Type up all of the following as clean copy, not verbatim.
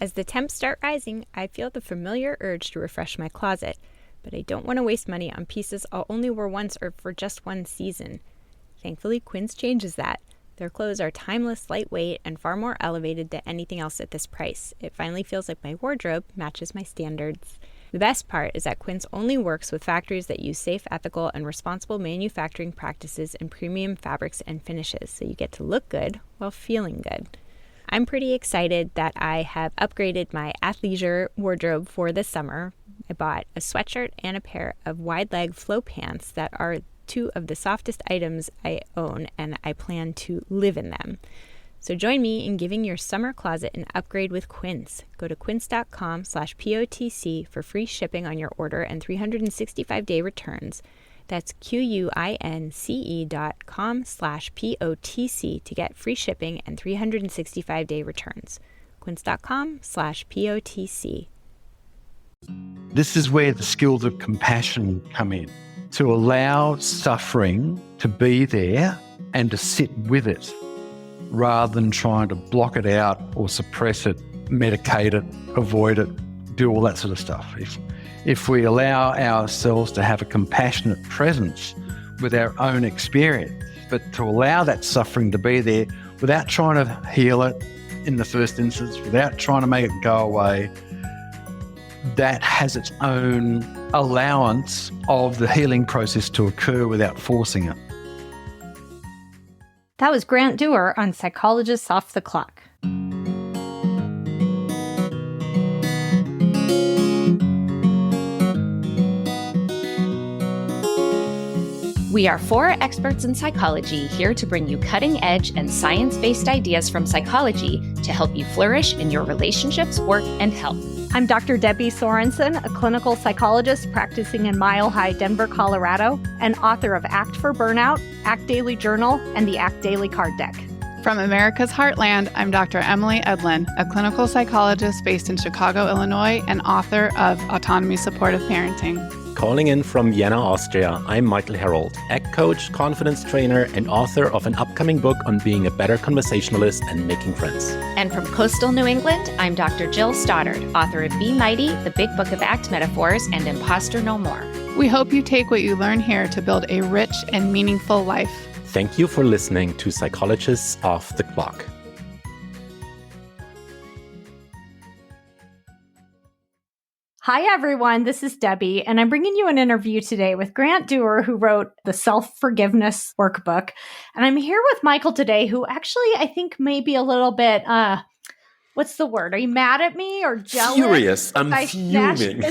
As the temps start rising, I feel the familiar urge to refresh my closet, but I don't want to waste money on pieces I'll only wear once or for just one season. Thankfully, Quince changes that. Their clothes are timeless, lightweight, and far more elevated than anything else at this price. It finally feels like my wardrobe matches my standards. The best part is that Quince only works with factories that use safe, ethical, and responsible manufacturing practices and premium fabrics and finishes, so you get to look good while feeling good. I'm pretty excited that I have upgraded my athleisure wardrobe for this summer. I bought a sweatshirt and a pair of wide-leg flow pants that are two of the softest items I own, and I plan to live in them. So join me in giving your summer closet an upgrade with Quince. Go to quince.com/POTC for free shipping on your order and 365-day returns. That's QUINCE.com/POTC to get free shipping and 365-day returns. Quince.com/POTC. This is where the skills of compassion come in, to allow suffering to be there and to sit with it, rather than trying to block it out or suppress it, medicate it, avoid it, do all that sort of stuff. If we allow ourselves to have a compassionate presence with our own experience, but to allow that suffering to be there without trying to heal it in the first instance, without trying to make it go away, that has its own allowance of the healing process to occur without forcing it. That was Grant Dewar on Psychologists Off the Clock. We are four experts in psychology here to bring you cutting-edge and science-based ideas from psychology to help you flourish in your relationships, work, and health. I'm Dr. Debbie Sorensen, a clinical psychologist practicing in Mile High, Denver, Colorado, and author of Act for Burnout, Act Daily Journal, and the Act Daily Card Deck. From America's Heartland, I'm Dr. Emily Edlin, a clinical psychologist based in Chicago, Illinois, and author of Autonomy Supportive Parenting. Calling in from Vienna, Austria, I'm Michael Herold, ACT coach, confidence trainer, and author of an upcoming book on being a better conversationalist and making friends. And from coastal New England, I'm Dr. Jill Stoddard, author of Be Mighty, The Big Book of ACT Metaphors, and Imposter No More. We hope you take what you learn here to build a rich and meaningful life. Thank you for listening to Psychologists Off the Clock. Hi, everyone. This is Debbie, and I'm bringing you an interview today with Grant Dewar, who wrote the Self-Forgiveness Workbook. And I'm here with Michael today, who actually I think may be a little bit, what's the word? Are you mad at me or jealous? Furious. I'm fuming.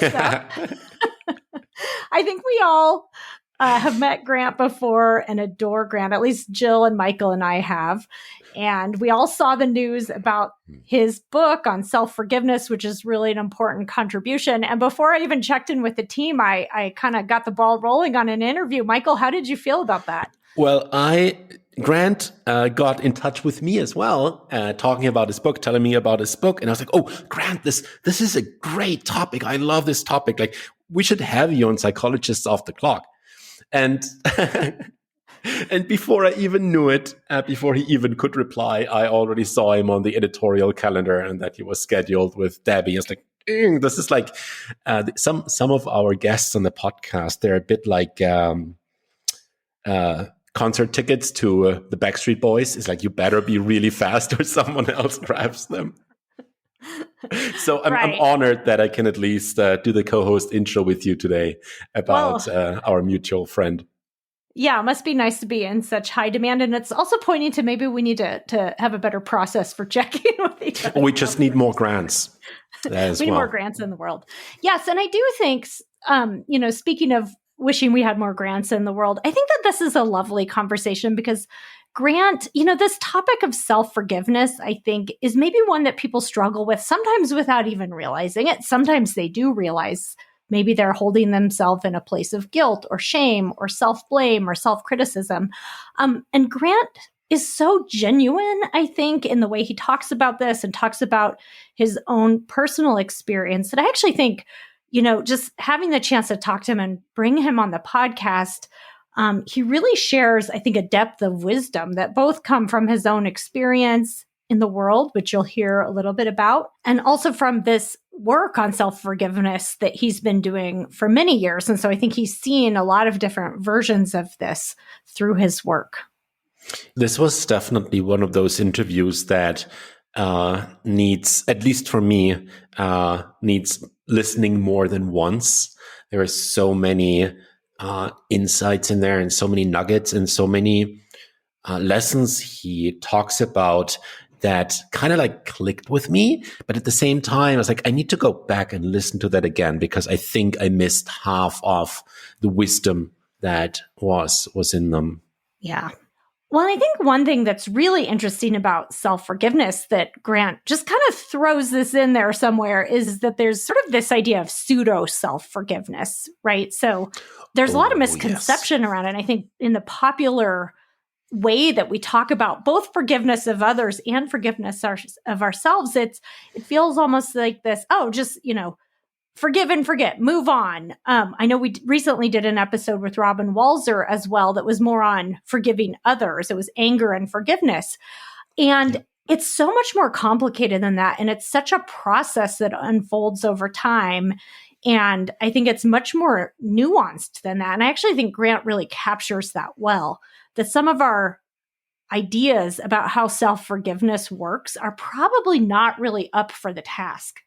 I think we all have met Grant before and adore Grant. At least Jill and Michael and I have. And we all saw the news about his book on self-forgiveness, which is really an important contribution. And before I even checked in with the team, I kind of got the ball rolling on an interview. Michael, how did you feel about that? Well, Grant got in touch with me as well, talking about his book, telling me about his book. And I was like, oh, Grant, this is a great topic. I love this topic. Like, we should have you on Psychologists Off the Clock. And and before I even knew it, before he even could reply, I already saw him on the editorial calendar and that he was scheduled with Debbie. It's like, this is like some of our guests on the podcast. They're a bit like concert tickets to the Backstreet Boys. It's like, you better be really fast or someone else grabs them. So I'm honored that I can at least do the co-host intro with you today about our mutual friend. Yeah, it must be nice to be in such high demand. And it's also pointing to maybe we need to have a better process for checking with each other. We just need more grants. We need more grants in the world. Yes. And I do think, speaking of wishing we had more grants in the world, I think that this is a lovely conversation because Grant, this topic of self-forgiveness, I think, is maybe one that people struggle with, sometimes without even realizing it. Sometimes they do realize maybe they're holding themselves in a place of guilt or shame or self-blame or self-criticism. And Grant is so genuine, I think, in the way he talks about this and talks about his own personal experience that I actually think, just having the chance to talk to him and bring him on the podcast, he really shares, I think, a depth of wisdom that both come from his own experience in the world, which you'll hear a little bit about, and also from this work on self-forgiveness that he's been doing for many years. And so I think he's seen a lot of different versions of this through his work. This was definitely one of those interviews that needs, at least for me, needs listening more than once. There are so many insights in there and so many nuggets and so many lessons he talks about that kind of like clicked with me. But at the same time, I was like, I need to go back and listen to that again, because I think I missed half of the wisdom that was in them. Yeah. Well, I think one thing that's really interesting about self-forgiveness that Grant just kind of throws this in there somewhere is that there's sort of this idea of pseudo self-forgiveness, right? So there's a lot of misconception around it. And I think in the popular way that we talk about both forgiveness of others and forgiveness of ourselves, it feels almost like this, just, forgive and forget, move on. I know we recently did an episode with Robin Walzer as well that was more on forgiving others. It was anger and forgiveness. And it's so much more complicated than that. And it's such a process that unfolds over time. And I think it's much more nuanced than that. And I actually think Grant really captures that well, that some of our ideas about how self-forgiveness works are probably not really up for the task.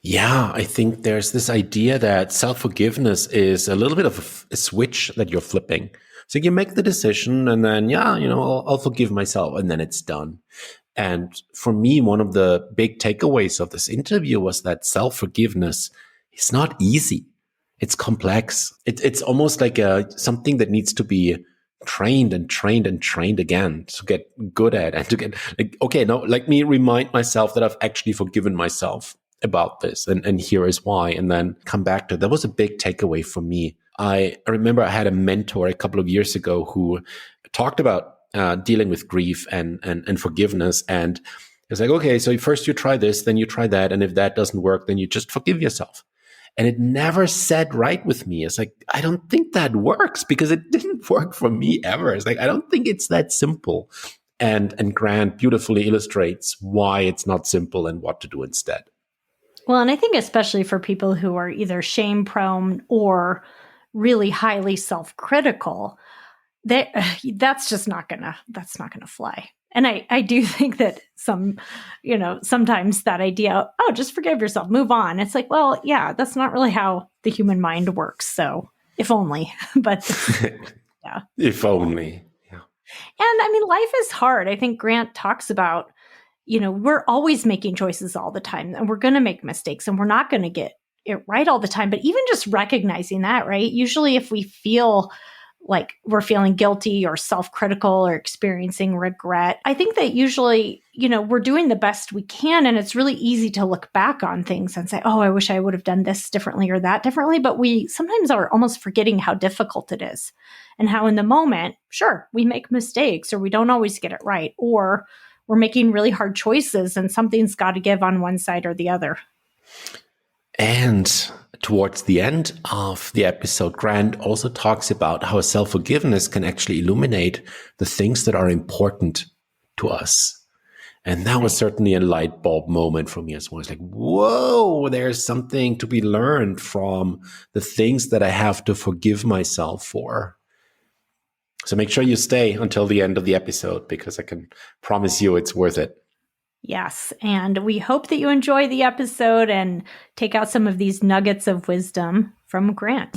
Yeah, I think there's this idea that self-forgiveness is a little bit of a switch that you're flipping. So you make the decision and then, I'll forgive myself, and then it's done. And for me, one of the big takeaways of this interview was that self-forgiveness is not easy. It's complex. It's almost like something that needs to be trained and trained and trained again to get good at, and to get like, okay, now let me remind myself that I've actually forgiven myself about this, and here is why, and then come back to it. That was a big takeaway for me. I remember I had a mentor a couple of years ago who talked about dealing with grief and forgiveness, and it's like, okay, so first you try this, then you try that, and if that doesn't work, then you just forgive yourself. And it never sat right with me. It's like, I don't think that works, because it didn't work for me ever. It's like, I don't think it's that simple. And Grant beautifully illustrates why it's not simple and what to do instead. Well, and I think especially for people who are either shame prone or really highly self-critical, that's just not gonna fly. And I do think that sometimes that idea, just forgive yourself, move on. It's like, well, yeah, that's not really how the human mind works. So if only, but yeah. If only. Yeah. And I mean, life is hard. I think Grant talks about, we're always making choices all the time, and we're going to make mistakes, and we're not going to get it right all the time. But even just recognizing that, right? Usually if we feel like we're feeling guilty or self-critical or experiencing regret, I think that usually, we're doing the best we can. And it's really easy to look back on things and say, I wish I would have done this differently or that differently. But we sometimes are almost forgetting how difficult it is, and how in the moment, sure, we make mistakes, or we don't always get it right, or we're making really hard choices and something's got to give on one side or the other. And towards the end of the episode, Grant also talks about how self-forgiveness can actually illuminate the things that are important to us. And that was certainly a light bulb moment for me as well. It's like, whoa, there's something to be learned from the things that I have to forgive myself for. So make sure you stay until the end of the episode, because I can promise you it's worth it. Yes. And we hope that you enjoy the episode and take out some of these nuggets of wisdom from Grant.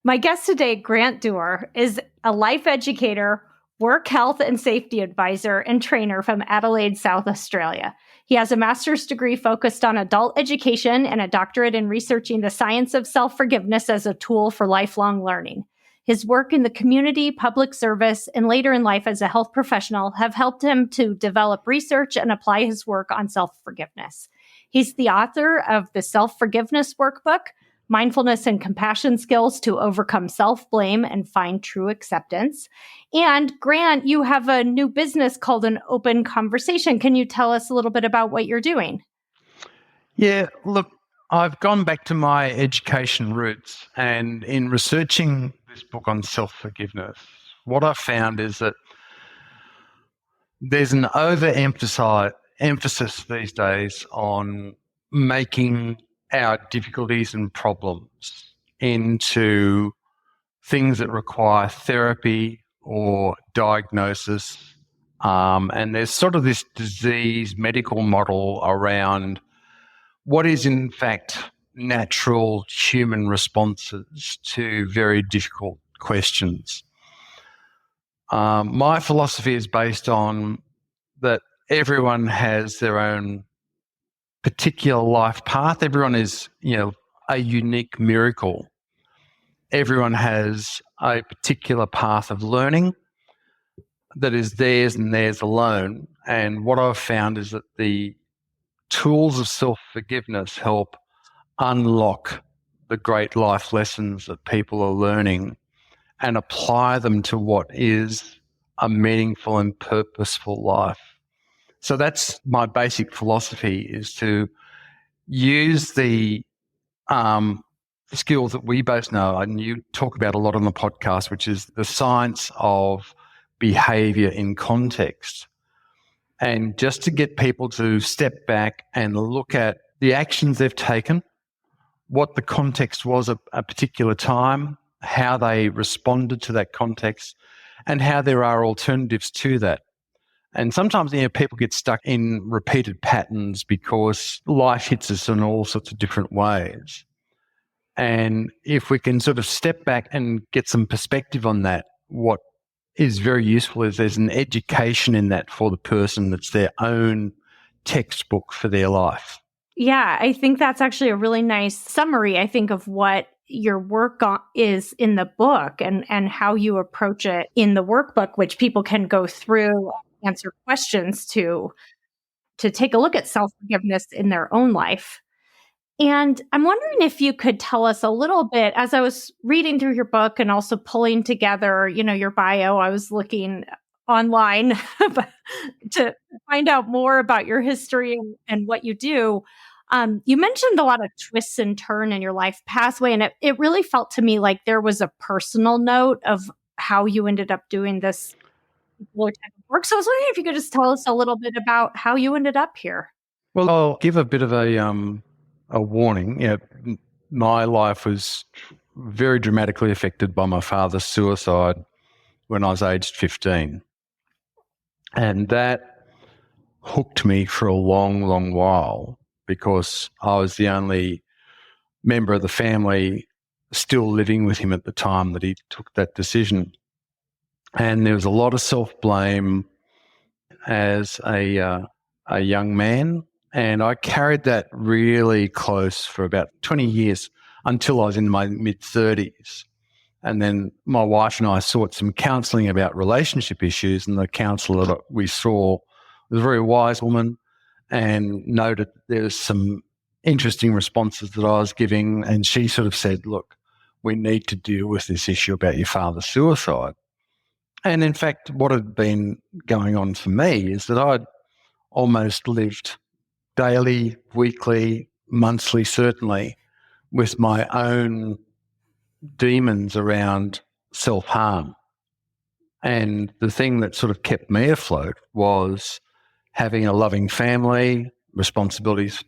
My guest today, Grant Dewar, is a life educator, work health and safety advisor, and trainer from Adelaide, South Australia. He has a master's degree focused on adult education and a doctorate in researching the science of self-forgiveness as a tool for lifelong learning. His work in the community, public service, and later in life as a health professional have helped him to develop research and apply his work on self-forgiveness. He's the author of the Self-Forgiveness Workbook, Mindfulness and Compassion Skills to Overcome Self-Blame and Find True Acceptance. And Grant, you have a new business called An Open Conversation. Can you tell us a little bit about what you're doing? Yeah, look, I've gone back to my education roots, and in researching this book on self-forgiveness, what I found is that there's an emphasis these days on making our difficulties and problems into things that require therapy or diagnosis. And there's sort of this disease medical model around what is in fact natural human responses to very difficult questions. My philosophy is based on that everyone has their own particular life path. Everyone is, a unique miracle. Everyone has a particular path of learning that is theirs and theirs alone. And what I've found is that the tools of self-forgiveness help unlock the great life lessons that people are learning and apply them to what is a meaningful and purposeful life. So that's my basic philosophy, is to use the skills that we both know, and you talk about a lot on the podcast, which is the science of behavior in context. And just to get people to step back and look at the actions they've taken, what the context was at a particular time, how they responded to that context, and how there are alternatives to that. And sometimes, people get stuck in repeated patterns because life hits us in all sorts of different ways. And if we can sort of step back and get some perspective on that, what is very useful is there's an education in that for the person that's their own textbook for their life. Yeah, I think that's actually a really nice summary, I think, of what your work is in the book and how you approach it in the workbook, which people can go through, answer questions to take a look at self-forgiveness in their own life. And I'm wondering if you could tell us a little bit, as I was reading through your book and also pulling together, your bio, I was looking online to find out more about your history and what you do. You mentioned a lot of twists and turns in your life pathway, and it really felt to me like there was a personal note of how you ended up doing this type of work. So I was wondering if you could just tell us a little bit about how you ended up here. Well, I'll give a bit of a warning. My life was very dramatically affected by my father's suicide when I was aged 15. And that hooked me for a long, long while, because I was the only member of the family still living with him at the time that he took that decision. And there was a lot of self-blame as a young man, and I carried that really close for about 20 years until I was in my mid-30s. And then my wife and I sought some counselling about relationship issues, and the counsellor that we saw was a very wise woman and noted there's some interesting responses that I was giving, and she sort of said, look, we need to deal with this issue about your father's suicide. And in fact, what had been going on for me is that I'd almost lived daily, weekly, monthly, certainly, with my own demons around self-harm. And the thing that sort of kept me afloat was having a loving family, responsibilities for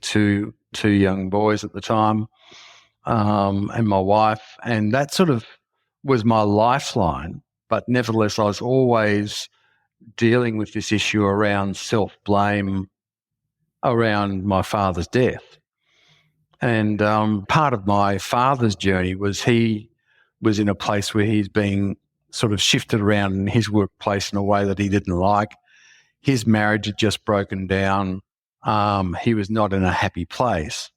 two young boys at the time, and my wife. And that sort of was my lifeline. But nevertheless, I was always dealing with this issue around self-blame around my father's death. And part of my father's journey was he was in a place where he's being sort of shifted around in his workplace in a way that he didn't like. His marriage had just broken down. He was not in a happy place.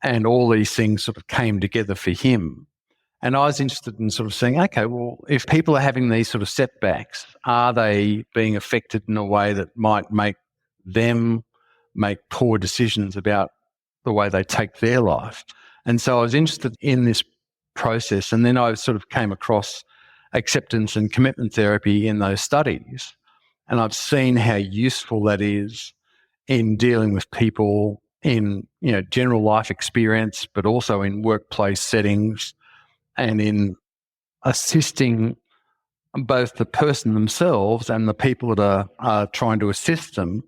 And all these things sort of came together for him. And I was interested in sort of saying, okay, well, if people are having these sort of setbacks, are they being affected in a way that might make them make poor decisions about the way they take their life? And so I was interested in this process. And then I sort of came across acceptance and commitment therapy in those studies. And I've seen how useful that is in dealing with people in, general life experience, but also in workplace settings, and in assisting both the person themselves and the people that are trying to assist them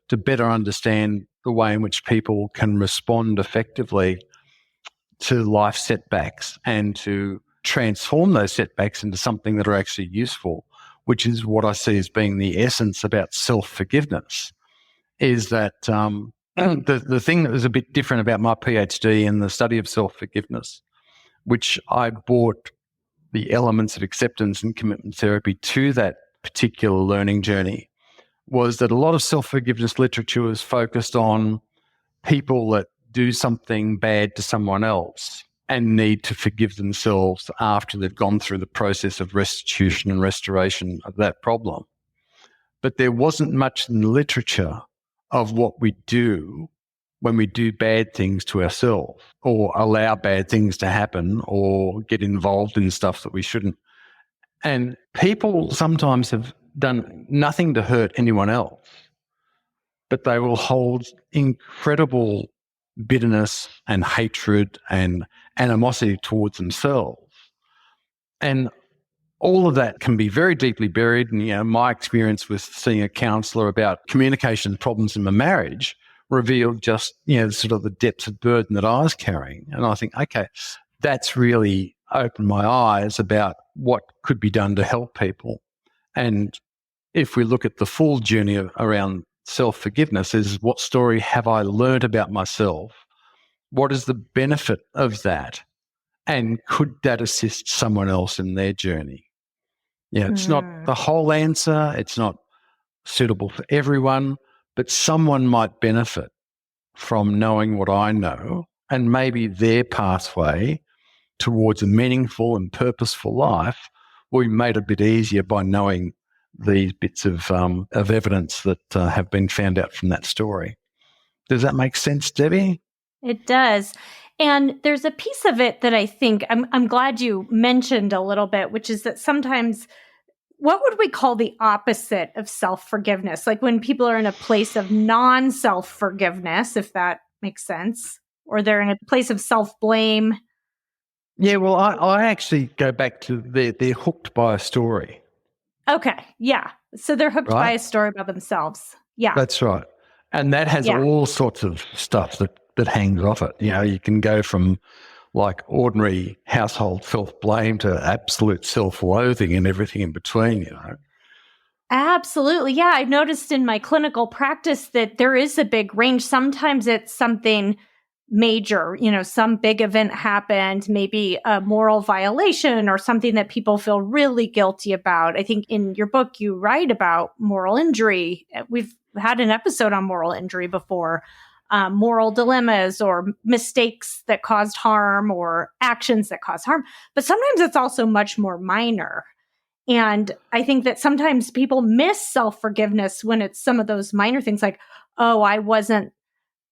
to better understand the way in which people can respond effectively to life setbacks and to transform those setbacks into something that are actually useful, which is what I see as being the essence about self-forgiveness, is that the thing that was a bit different about my PhD and the study of self-forgiveness, which I brought the elements of acceptance and commitment therapy to that particular learning journey, was that a lot of self-forgiveness literature was focused on people that do something bad to someone else and need to forgive themselves after they've gone through the process of restitution and restoration of that problem. But there wasn't much in the literature of what we do when we do bad things to ourselves or allow bad things to happen or get involved in stuff that we shouldn't. And people sometimes have done nothing to hurt anyone else, but they will hold incredible bitterness and hatred and animosity towards themselves. And all of that can be very deeply buried. And, my experience with seeing a counsellor about communication problems in my marriage revealed just, sort of the depths of burden that I was carrying. And I think, okay, that's really opened my eyes about what could be done to help people. And if we look at the full journey around self-forgiveness, is what story have I learned about myself? What is the benefit of that? And could that assist someone else in their journey? It's not the whole answer. It's not suitable for everyone, but someone might benefit from knowing what I know and maybe their pathway towards a meaningful and purposeful life will be made a bit easier by knowing these bits of evidence that have been found out from that story. Does that make sense, Debbie? It does. And there's a piece of it that I think I'm glad you mentioned a little bit, which is that sometimes what would we call the opposite of self-forgiveness? Like when people are in a place of non-self-forgiveness, if that makes sense, or they're in a place of self-blame. Yeah, well, I actually go back to they're hooked by a story. Okay, yeah. So they're hooked by a story about themselves. Yeah. That's right. And that has all sorts of stuff that hangs off it. You can go from like ordinary household self-blame to absolute self-loathing and everything in between, Absolutely. Yeah. I've noticed in my clinical practice that there is a big range. Sometimes it's something major, some big event happened, maybe a moral violation or something that people feel really guilty about. I think in your book, you write about moral injury. We've had an episode on moral injury before. Moral dilemmas or mistakes that caused harm or actions that cause harm. But sometimes it's also much more minor. And I think that sometimes people miss self-forgiveness when it's some of those minor things like, oh, I wasn't,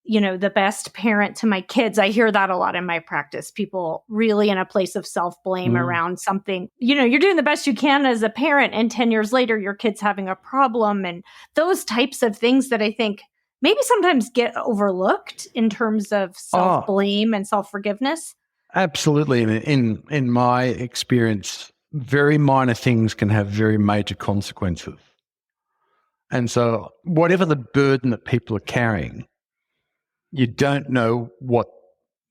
the best parent to my kids. I hear that a lot in my practice. People really in a place of self-blame around something. You're doing the best you can as a parent, and 10 years later, your kid's having a problem. And those types of things that I think maybe sometimes get overlooked in terms of self-blame and self-forgiveness. Absolutely. In my experience, very minor things can have very major consequences. And so whatever the burden that people are carrying, you don't know what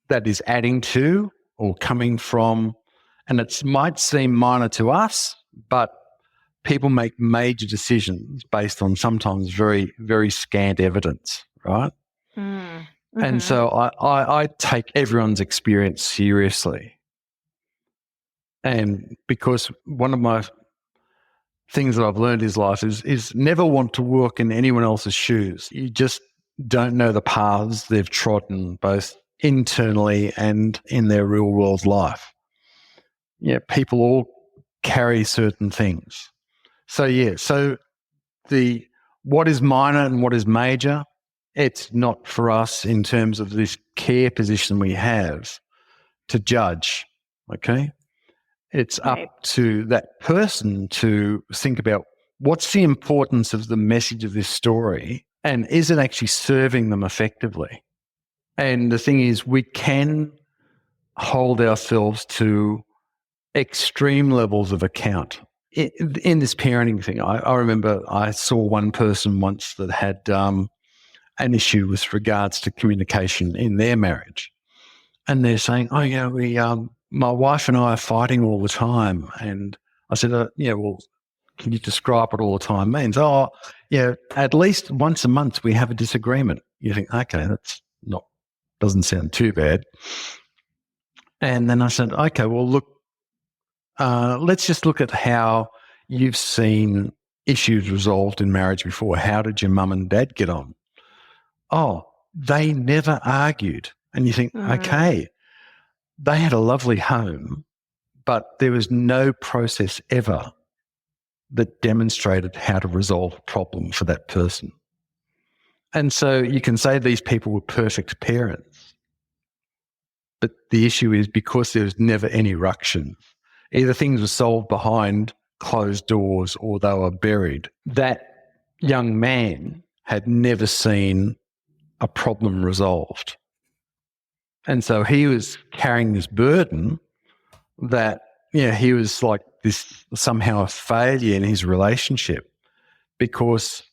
that is adding to or coming from. And it might seem minor to us, but people make major decisions based on sometimes very, very scant evidence, right? Mm-hmm. And so I take everyone's experience seriously. And because one of my things that I've learned in life is never want to walk in anyone else's shoes. You just don't know the paths they've trodden, both internally and in their real world life. People all carry certain things. So what is minor and what is major, it's not for us in terms of this care position we have to judge, okay? It's up to that person to think about what's the importance of the message of this story and is it actually serving them effectively? And the thing is, we can hold ourselves to extreme levels of account in this parenting thing, I remember I saw one person once that had an issue with regards to communication in their marriage. And they're saying, oh, yeah, my wife and I are fighting all the time. And I said, well, can you describe what all the time means? Oh, yeah, at least once a month we have a disagreement. You think, okay, doesn't sound too bad. And then I said, okay, well, look, let's just look at how you've seen issues resolved in marriage before. How did your mum and dad get on? Oh, they never argued. And you think, okay, they had a lovely home, but there was no process ever that demonstrated how to resolve a problem for that person. And so you can say these people were perfect parents, but the issue is because there was never any ruction, either things were solved behind closed doors or they were buried. That young man had never seen a problem resolved. And so he was carrying this burden that, he was like this somehow a failure in his relationship because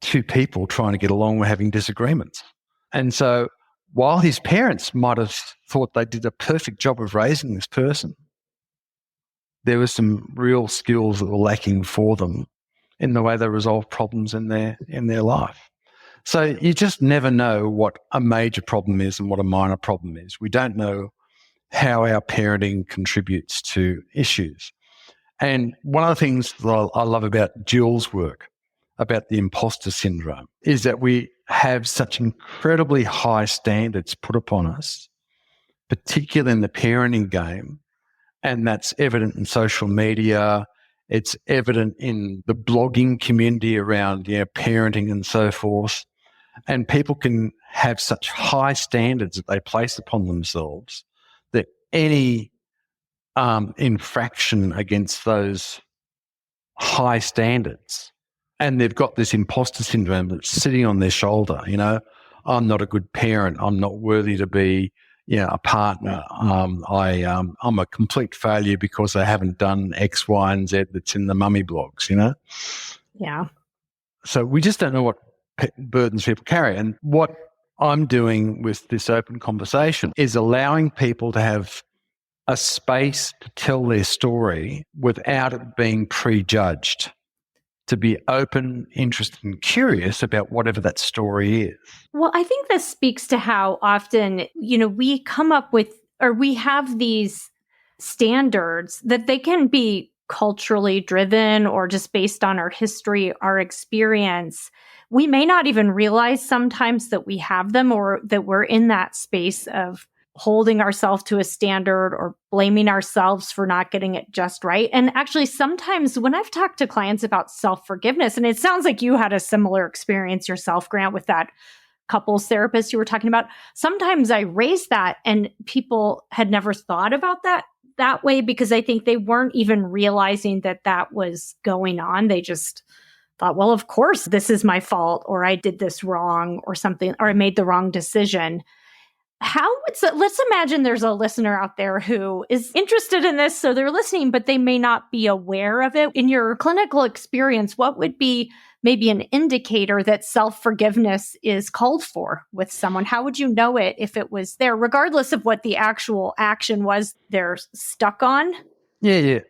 two people trying to get along were having disagreements. And so while his parents might have thought they did a perfect job of raising this person, there were some real skills that were lacking for them in the way they resolve problems in their life. So you just never know what a major problem is and what a minor problem is. We don't know how our parenting contributes to issues. And one of the things that I love about Jill's work, about the imposter syndrome, is that we have such incredibly high standards put upon us, particularly in the parenting game, and that's evident in social media. It's evident in the blogging community around parenting and so forth. And people can have such high standards that they place upon themselves that any infraction against those high standards, and they've got this imposter syndrome that's sitting on their shoulder, I'm not a good parent. I'm not worthy to be a partner. I'm a complete failure because I haven't done X, Y, and Z that's in the mummy blogs, Yeah. So we just don't know what burdens people carry. And what I'm doing with this open conversation is allowing people to have a space to tell their story without it being prejudged, to be open, interested, and curious about whatever that story is. Well, I think this speaks to how often, we come up with, or we have these standards that they can be culturally driven or just based on our history, our experience. We may not even realize sometimes that we have them or that we're in that space of holding ourselves to a standard or blaming ourselves for not getting it just right. And actually, sometimes when I've talked to clients about self-forgiveness, and it sounds like you had a similar experience yourself, Grant, with that couples therapist you were talking about, sometimes I raise that and people had never thought about that way because I think they weren't even realizing that was going on. They just thought, well, of course, this is my fault, or I did this wrong or something, or I made the wrong decision. Let's imagine there's a listener out there who is interested in this, so they're listening, but they may not be aware of it. In your clinical experience, what would be maybe an indicator that self-forgiveness is called for with someone? How would you know it if it was there, regardless of what the actual action was they're stuck on? Yeah.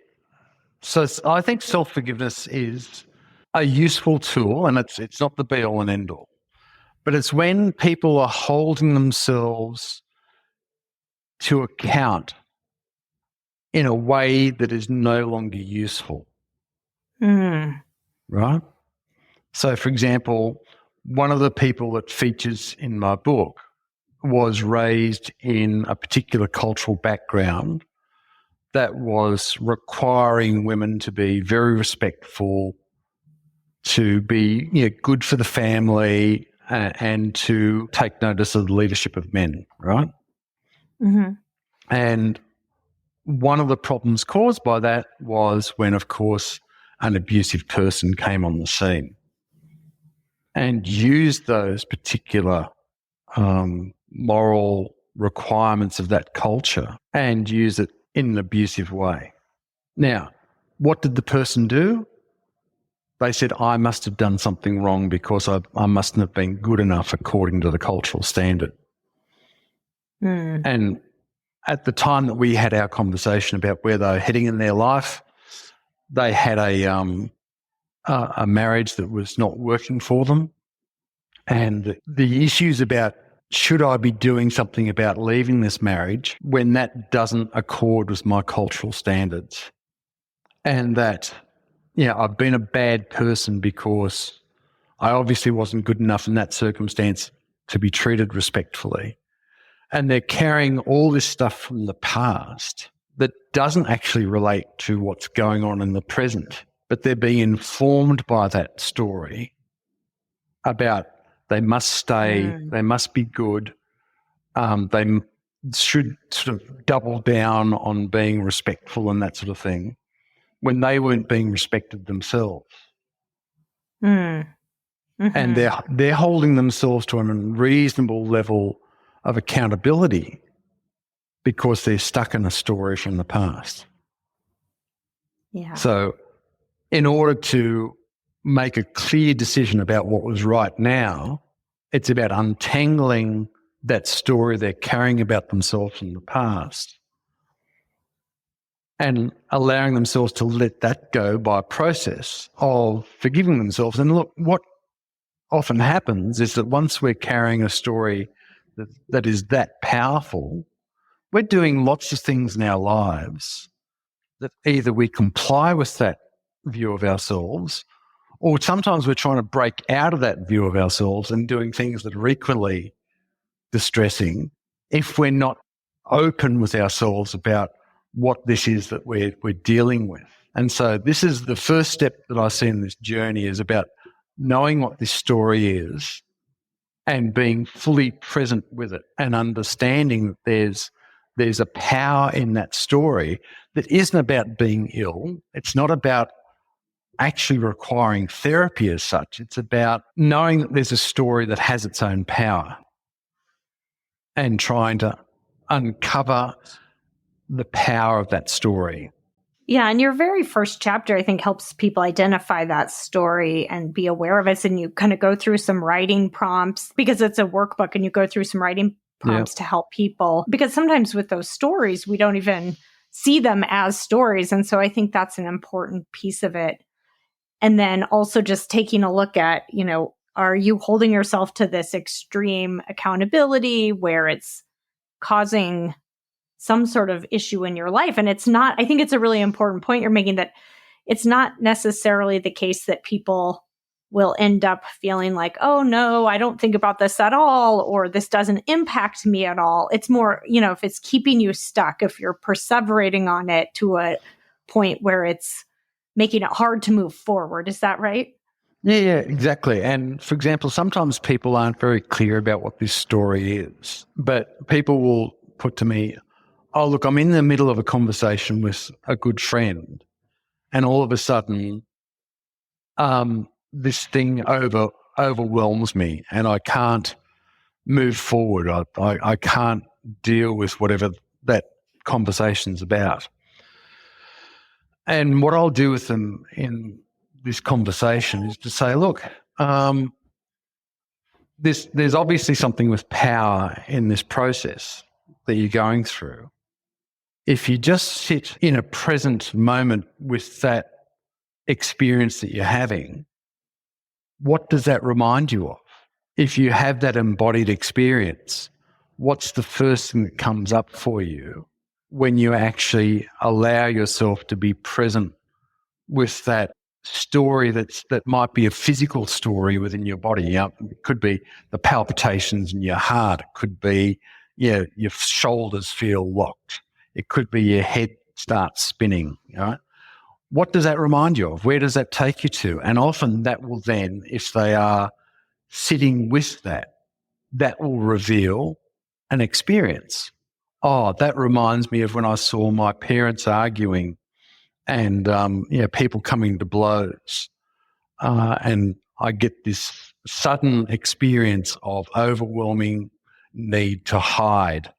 So I think self-forgiveness is a useful tool, and it's not the be-all and end-all. But it's when people are holding themselves to account in a way that is no longer useful. Right? So, for example, one of the people that features in my book was raised in a particular cultural background that was requiring women to be very respectful, to be good for the family, and to take notice of the leadership of men, right? Mm-hmm. And one of the problems caused by that was when, of course, an abusive person came on the scene and used those particular moral requirements of that culture and used it in an abusive way. Now, What did the person do? They said, I must have done something wrong because I mustn't have been good enough according to the cultural standard. And at the time that we had our conversation about where they were heading in their life, they had a marriage that was not working for them. And the issues about should I be doing something about leaving this marriage when that doesn't accord with my cultural standards, and that, I've been a bad person because I obviously wasn't good enough in that circumstance to be treated respectfully. And they're carrying all this stuff from the past that doesn't actually relate to what's going on in the present, but they're being informed by that story about they must stay, they must be good, they should sort of double down on being respectful and that sort of thing, when they weren't being respected themselves. And they're holding themselves to a reasonable level of accountability because they're stuck in a story from the past. Yeah. So in order to make a clear decision about what was right now, it's about untangling that story they're carrying about themselves from the past and allowing themselves to let that go by a process of forgiving themselves. And look, what often happens is that once we're carrying a story that is that powerful, we're doing lots of things in our lives that either we comply with that view of ourselves, or sometimes we're trying to break out of that view of ourselves and doing things that are equally distressing if we're not open with ourselves about what this is that we're dealing with. And so this is the first step that I see in this journey, is about knowing what this story is and being fully present with it and understanding that there's a power in that story that isn't about being ill. It's not about actually requiring therapy as such. It's about knowing that there's a story that has its own power and trying to uncover the power of that story. Yeah, and your very first chapter, I think, helps people identify that story and be aware of it. And you kind of go through some writing prompts, because it's a workbook, and you go through some writing prompts to help people. Because sometimes with those stories, we don't even see them as stories. And so I think that's an important piece of it. And then also just taking a look at, are you holding yourself to this extreme accountability where it's causing some sort of issue in your life? And it's not, I think it's a really important point you're making, that it's not necessarily the case that people will end up feeling like, oh no, I don't think about this at all, or this doesn't impact me at all. It's more, if it's keeping you stuck, if you're perseverating on it to a point where it's making it hard to move forward. Is that right? Yeah, exactly. And for example, sometimes people aren't very clear about what this story is, but people will put to me, oh, look, I'm in the middle of a conversation with a good friend, and all of a sudden this thing overwhelms me and I can't move forward. I can't deal with whatever that conversation's about. And what I'll do with them in this conversation is to say, look, there's obviously something with power in this process that you're going through. If you just sit in a present moment with that experience that you're having, what does that remind you of? If you have that embodied experience, what's the first thing that comes up for you when you actually allow yourself to be present with that story that might be a physical story within your body? It could be the palpitations in your heart. It could be your shoulders feel locked. It could be your head starts spinning. Right? What does that remind you of? Where does that take you to? And often that will then, if they are sitting with that will reveal an experience. Oh, that reminds me of when I saw my parents arguing and people coming to blows. And I get this sudden experience of overwhelming need to hide.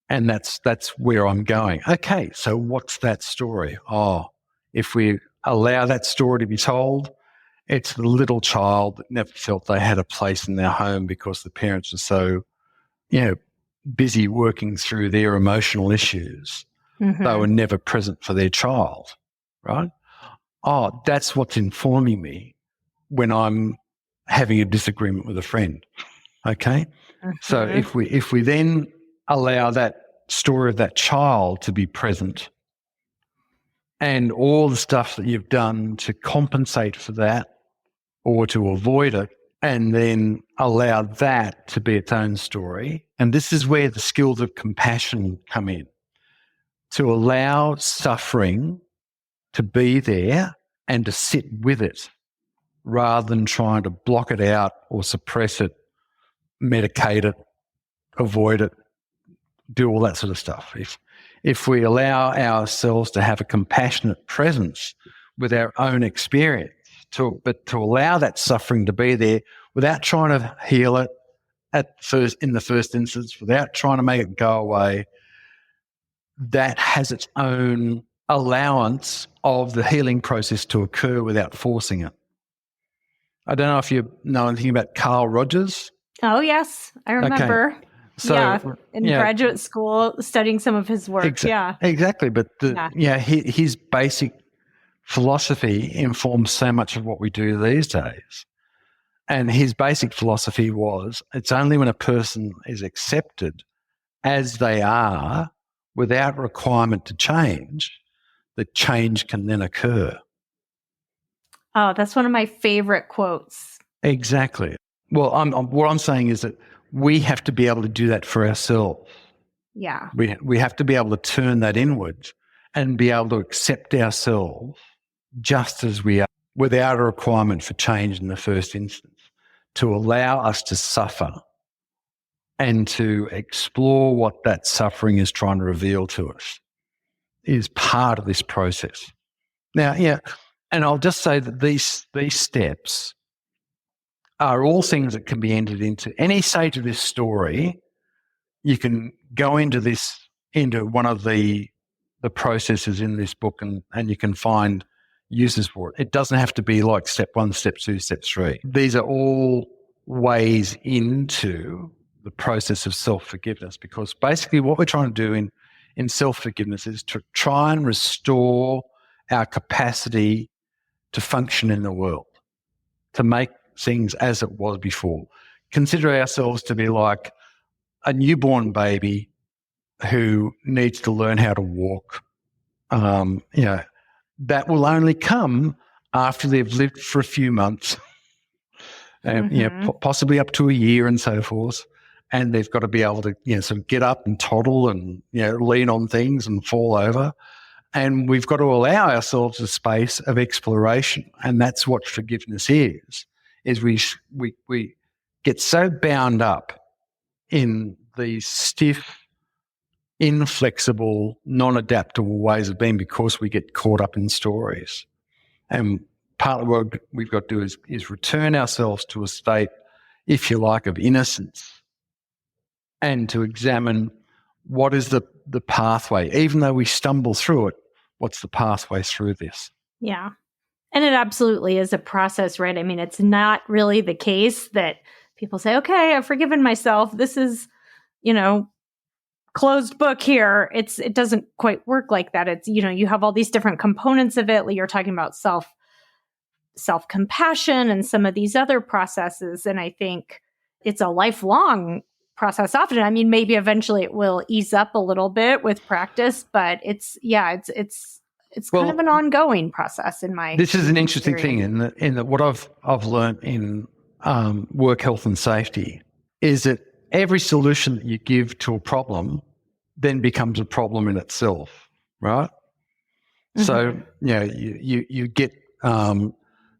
And that's where I'm going. Okay, so what's that story? Oh, if we allow that story to be told, it's the little child that never felt they had a place in their home because the parents are so, busy working through their emotional issues. Mm-hmm. They were never present for their child, right? Oh, that's what's informing me when I'm having a disagreement with a friend, okay? Mm-hmm. So if we then allow that story of that child to be present and all the stuff that you've done to compensate for that or to avoid it, and then allow that to be its own story. And this is where the skills of compassion come in, to allow suffering to be there and to sit with it rather than trying to block it out or suppress it, medicate it, avoid it, do all that sort of stuff. If we allow ourselves to have a compassionate presence with our own experience, but to allow that suffering to be there without trying to heal it in the first instance, without trying to make it go away, that has its own allowance of the healing process to occur without forcing it. I don't know if you know anything about Carl Rogers. Oh, yes. I remember. Okay. So, in graduate school, studying some of his work. Exactly. But his basic philosophy informs so much of what we do these days. And his basic philosophy was it's only when a person is accepted as they are without requirement to change that change can then occur. Oh, that's one of my favorite quotes. Exactly. Well, what I'm saying is that we have to be able to do that for ourselves. Yeah. We have to be able to turn that inwards and be able to accept ourselves just as we are without a requirement for change in the first instance, to allow us to suffer and to explore what that suffering is trying to reveal to us is part of this process. Now, and I'll just say that these steps are all things that can be entered into. Any stage of this story, you can go into one of the processes in this book and you can find uses for it. It doesn't have to be like step 1, step 2, step 3. These are all ways into the process of self-forgiveness, because basically what we're trying to do in self-forgiveness is to try and restore our capacity to function in the world, to make things as it was before. Consider ourselves to be like a newborn baby who needs to learn how to walk. That will only come after they've lived for a few months, possibly up to a year and so forth. And they've got to be able to, sort of get up and toddle and, lean on things and fall over. And we've got to allow ourselves a space of exploration. And that's what forgiveness is we get so bound up in these stiff, inflexible, non-adaptable ways of being because we get caught up in stories. And part of what we've got to do is return ourselves to a state, if you like, of innocence, and to examine what is the pathway. Even though we stumble through it, what's the pathway through this? Yeah. And it absolutely is a process, right? I mean, it's not really the case that people say, okay, I've forgiven myself. This is, closed book here. It doesn't quite work like that. It's, you have all these different components of it. Like you're talking about self-compassion and some of these other processes. And I think it's a lifelong process often. I mean, maybe eventually it will ease up a little bit with practice, but it's kind of an ongoing process in my This is an interesting experience. thing in that what I've learned in work health and safety is that every solution that you give to a problem then becomes a problem in itself, right? Mm-hmm. So, you get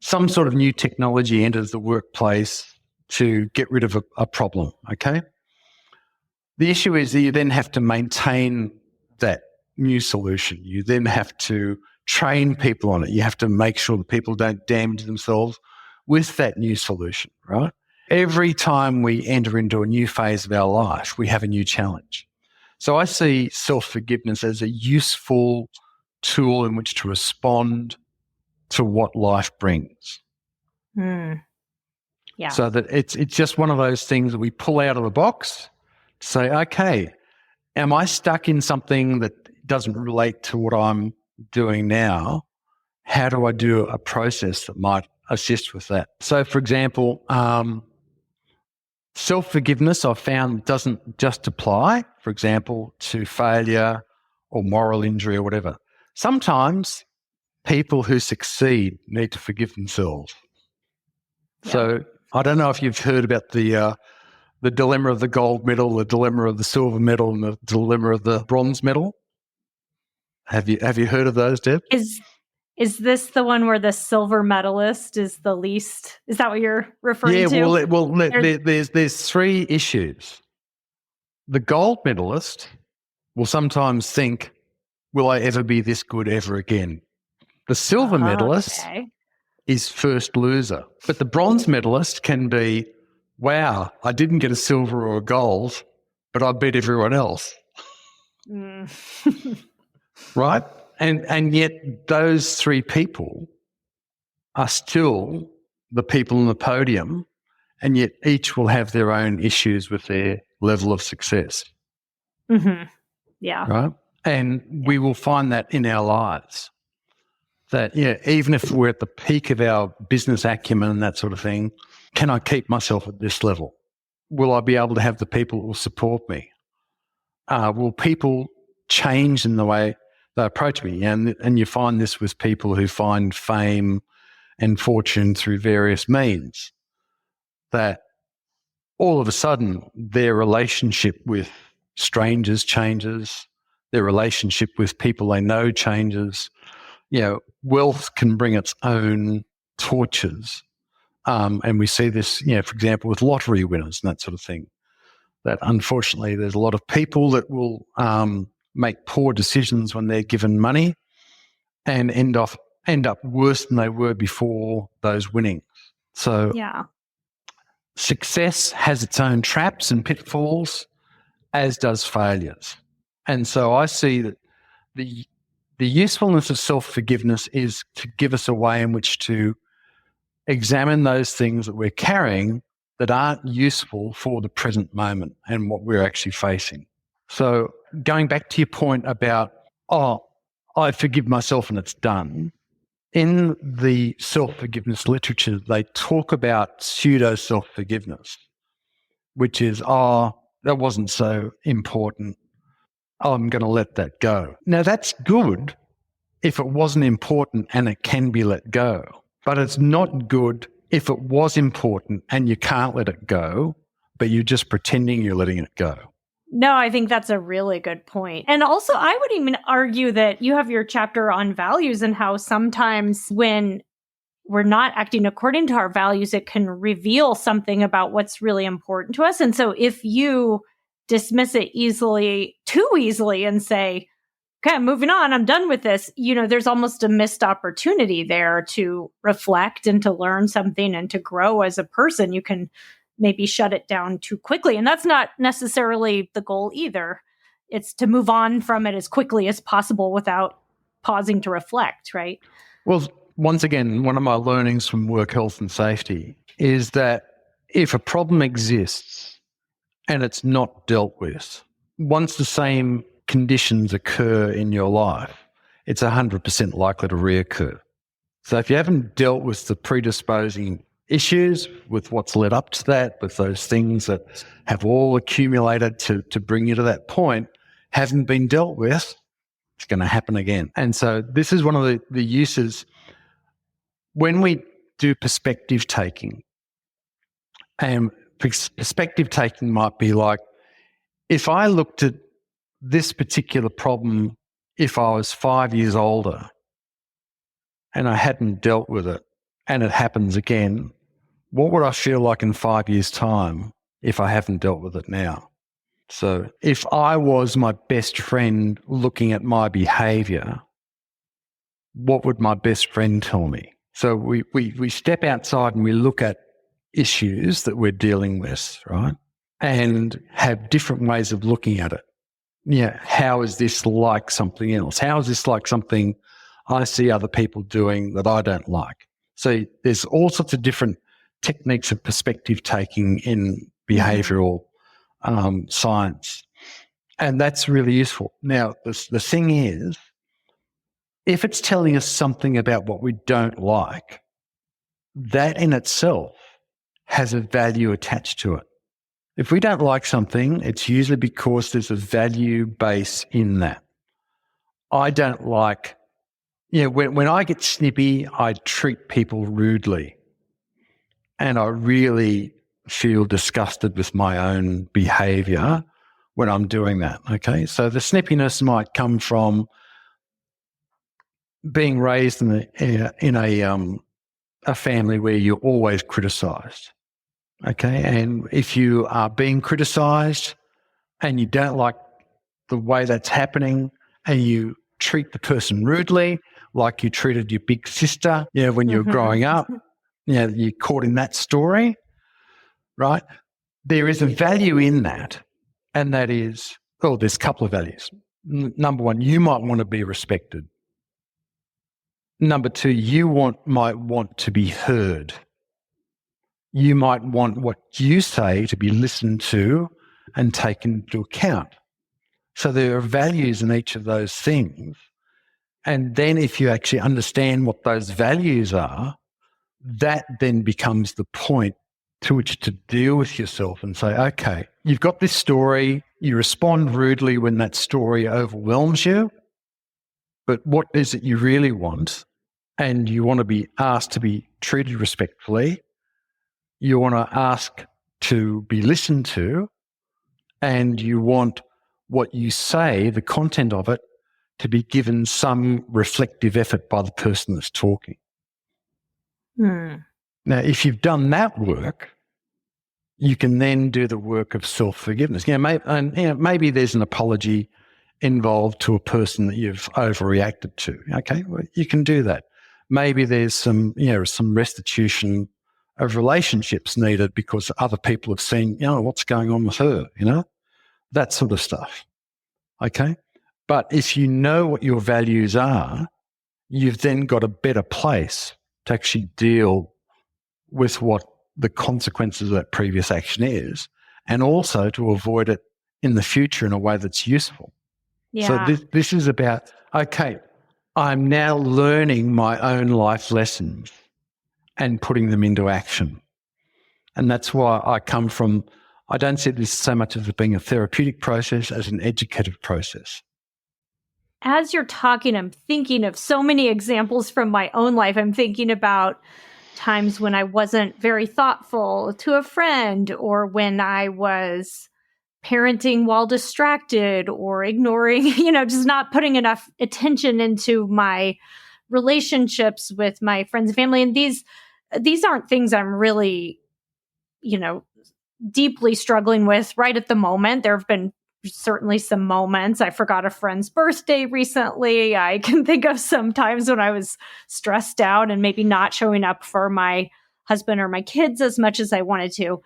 some sort of new technology enters the workplace to get rid of a problem, okay? The issue is that you then have to maintain that new solution. You then have to train people on it. You have to make sure that people don't damage themselves with that new solution, right? Every time we enter into a new phase of our life, we have a new challenge. So I see self-forgiveness as a useful tool in which to respond to what life brings. Yeah. So that it's just one of those things that we pull out of the box to say, okay, am I stuck in something that doesn't relate to what I'm doing now? How do I do a process that might assist with that? So, for example, self-forgiveness I've found doesn't just apply, for example, to failure or moral injury or whatever. Sometimes people who succeed need to forgive themselves. Yeah. So I don't know if you've heard about the dilemma of the gold medal, the dilemma of the silver medal, and the dilemma of the bronze medal. Have you heard of those, Deb? Is this the one where the silver medalist is the least? Is that what you're referring to? Well, there's three issues. The gold medalist will sometimes think, will I ever be this good ever again? The silver medalist is first loser. But the bronze medalist can be, wow, I didn't get a silver or a gold, but I beat everyone else. Right? And yet those three people are still the people on the podium, and yet each will have their own issues with their level of success. Mm-hmm. Yeah. Right? And we will find that in our lives. That, even if we're at the peak of our business acumen and that sort of thing, can I keep myself at this level? Will I be able to have the people who will support me? Will people change in the way they approach me? And you find this with people who find fame and fortune through various means, that all of a sudden their relationship with strangers changes, their relationship with people they know changes. Wealth can bring its own tortures. And we see this, for example, with lottery winners and that sort of thing, that unfortunately there's a lot of people that will make poor decisions when they're given money and end up worse than they were before those winnings. So success has its own traps and pitfalls, as does failures. And so I see that the usefulness of self-forgiveness is to give us a way in which to examine those things that we're carrying that aren't useful for the present moment and what we're actually facing. So going back to your point about, I forgive myself and it's done. In the self-forgiveness literature, they talk about pseudo-self-forgiveness, which is, that wasn't so important. I'm going to let that go. Now, that's good if it wasn't important and it can be let go, but it's not good if it was important and you can't let it go, but you're just pretending you're letting it go. No, I think that's a really good point. And also, I would even argue that you have your chapter on values and how sometimes when we're not acting according to our values, it can reveal something about what's really important to us. And so if you dismiss it too easily and say, okay, I'm moving on, I'm done with this, there's almost a missed opportunity there to reflect and to learn something and to grow as a person. You can maybe shut it down too quickly. And that's not necessarily the goal either. It's to move on from it as quickly as possible without pausing to reflect, right? Well, once again, one of my learnings from work health and safety is that if a problem exists and it's not dealt with, once the same conditions occur in your life, it's 100% likely to reoccur. So if you haven't dealt with the predisposing issues, with what's led up to that, with those things that have all accumulated to bring you to that point, haven't been dealt with, it's going to happen again. And so this is one of the uses when we do perspective taking. And perspective taking might be like, if I looked at this particular problem, if I was 5 years older and I hadn't dealt with it and it happens again, what would I feel like in 5 years' time if I haven't dealt with it now? So if I was my best friend looking at my behavior, what would my best friend tell me? So we step outside and we look at issues that we're dealing with, right? And have different ways of looking at it. how is this like something else? How is this like something I see other people doing that I don't like? So there's all sorts of different techniques of perspective taking in behavioural science, and that's really useful. Now, the thing is, if it's telling us something about what we don't like, that in itself has a value attached to it. If we don't like something, it's usually because there's a value base in that. I don't like, when I get snippy, I treat people rudely. And I really feel disgusted with my own behaviour when I'm doing that, okay? So the snippiness might come from being raised in a family where you're always criticised, okay? And if you are being criticised and you don't like the way that's happening and you treat the person rudely, like you treated your big sister, when you were growing up, you're caught in that story, right? There is a value in that, and that is, there's a couple of values. Number one, you might want to be respected. Number two, you might want to be heard. You might want what you say to be listened to and taken into account. So there are values in each of those things. And then if you actually understand what those values are, that then becomes the point to which to deal with yourself and say, okay, you've got this story, you respond rudely when that story overwhelms you, but what is it you really want? And you want to be asked to be treated respectfully. You want to ask to be listened to, and you want what you say, the content of it, to be given some reflective effort by the person that's talking. Now, if you've done that work, you can then do the work of self-forgiveness. Maybe there's an apology involved to a person that you've overreacted to. Okay, well, you can do that. Maybe there's some restitution of relationships needed because other people have seen, what's going on with her, that sort of stuff. Okay, but if you know what your values are, you've then got a better place to actually deal with what the consequences of that previous action is, and also to avoid it in the future in a way that's useful. Yeah. So this is about, okay, I'm now learning my own life lessons and putting them into action. And that's why I come from, I don't see this so much as being a therapeutic process as an educative process. As you're talking, I'm thinking of so many examples from my own life. I'm thinking about times when I wasn't very thoughtful to a friend, or when I was parenting while distracted or ignoring, just not putting enough attention into my relationships with my friends and family. And these aren't things I'm really, deeply struggling with right at the moment. There have been certainly some moments. I forgot a friend's birthday recently. I can think of some times when I was stressed out and maybe not showing up for my husband or my kids as much as I wanted to.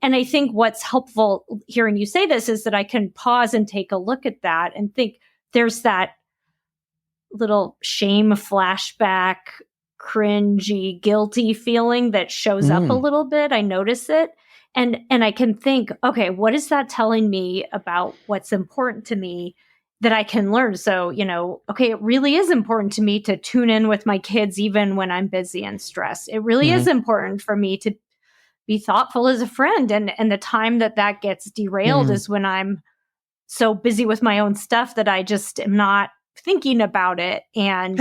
And I think what's helpful hearing you say this is that I can pause and take a look at that and think there's that little shame flashback, cringy, guilty feeling that shows up a little bit. I notice it. And I can think, okay, what is that telling me about what's important to me that I can learn? So, okay, it really is important to me to tune in with my kids even when I'm busy and stressed. It really is important for me to be thoughtful as a friend. And the time that gets derailed is when I'm so busy with my own stuff that I just am not thinking about it. And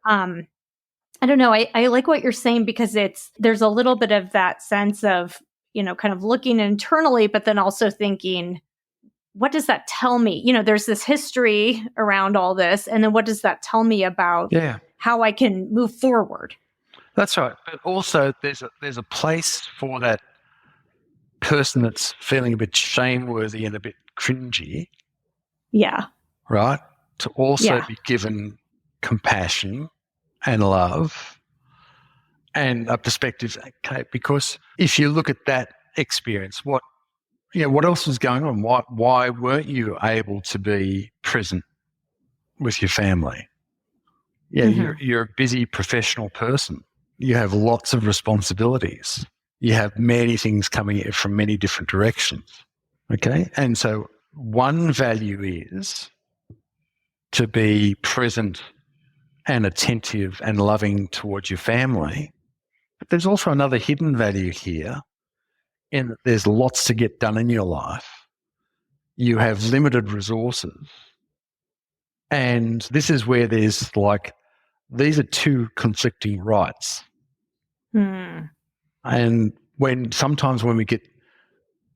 I don't know, I like what you're saying because there's a little bit of that sense of, kind of looking internally, but then also thinking, what does that tell me? There's this history around all this. And then what does that tell me about how I can move forward? That's right. But also there's a place for that person that's feeling a bit shameworthy and a bit cringy. Yeah. Right? To also be given compassion and love and a perspective. Okay, because if you look at that experience, what what else was going on? Why weren't you able to be present with your family? Yeah, you're a busy professional person. You have lots of responsibilities. You have many things coming at you from many different directions. Okay? And so one value is to be present and attentive and loving towards your family. But there's also another hidden value here in that there's lots to get done in your life. You have limited resources. And this is where there's these are two conflicting rights. And sometimes when we get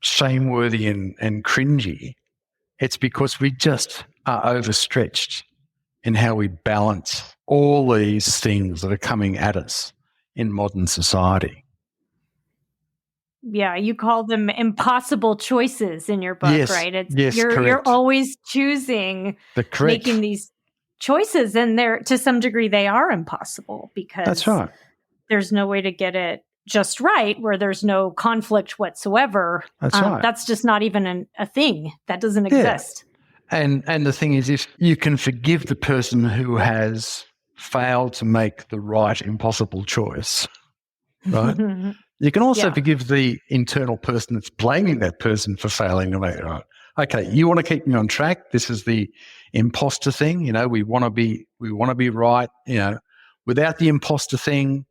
shameworthy and cringy, it's because we just are overstretched in how we balance all these things that are coming at us in modern society. Yeah, you call them impossible choices in your book, yes, right? Yes, you're correct. always choosing, making these choices, and to some degree they are impossible because that's right. There's no way to get it just right where there's no conflict whatsoever. That's right. That's just not even a thing. That doesn't exist. And the thing is, if you can forgive the person who has failed to make the right impossible choice, right? You can also forgive the internal person that's blaming that person for failing to make it right. Okay, you want to keep me on track. This is the imposter thing. We want to be right. Without the imposter thing,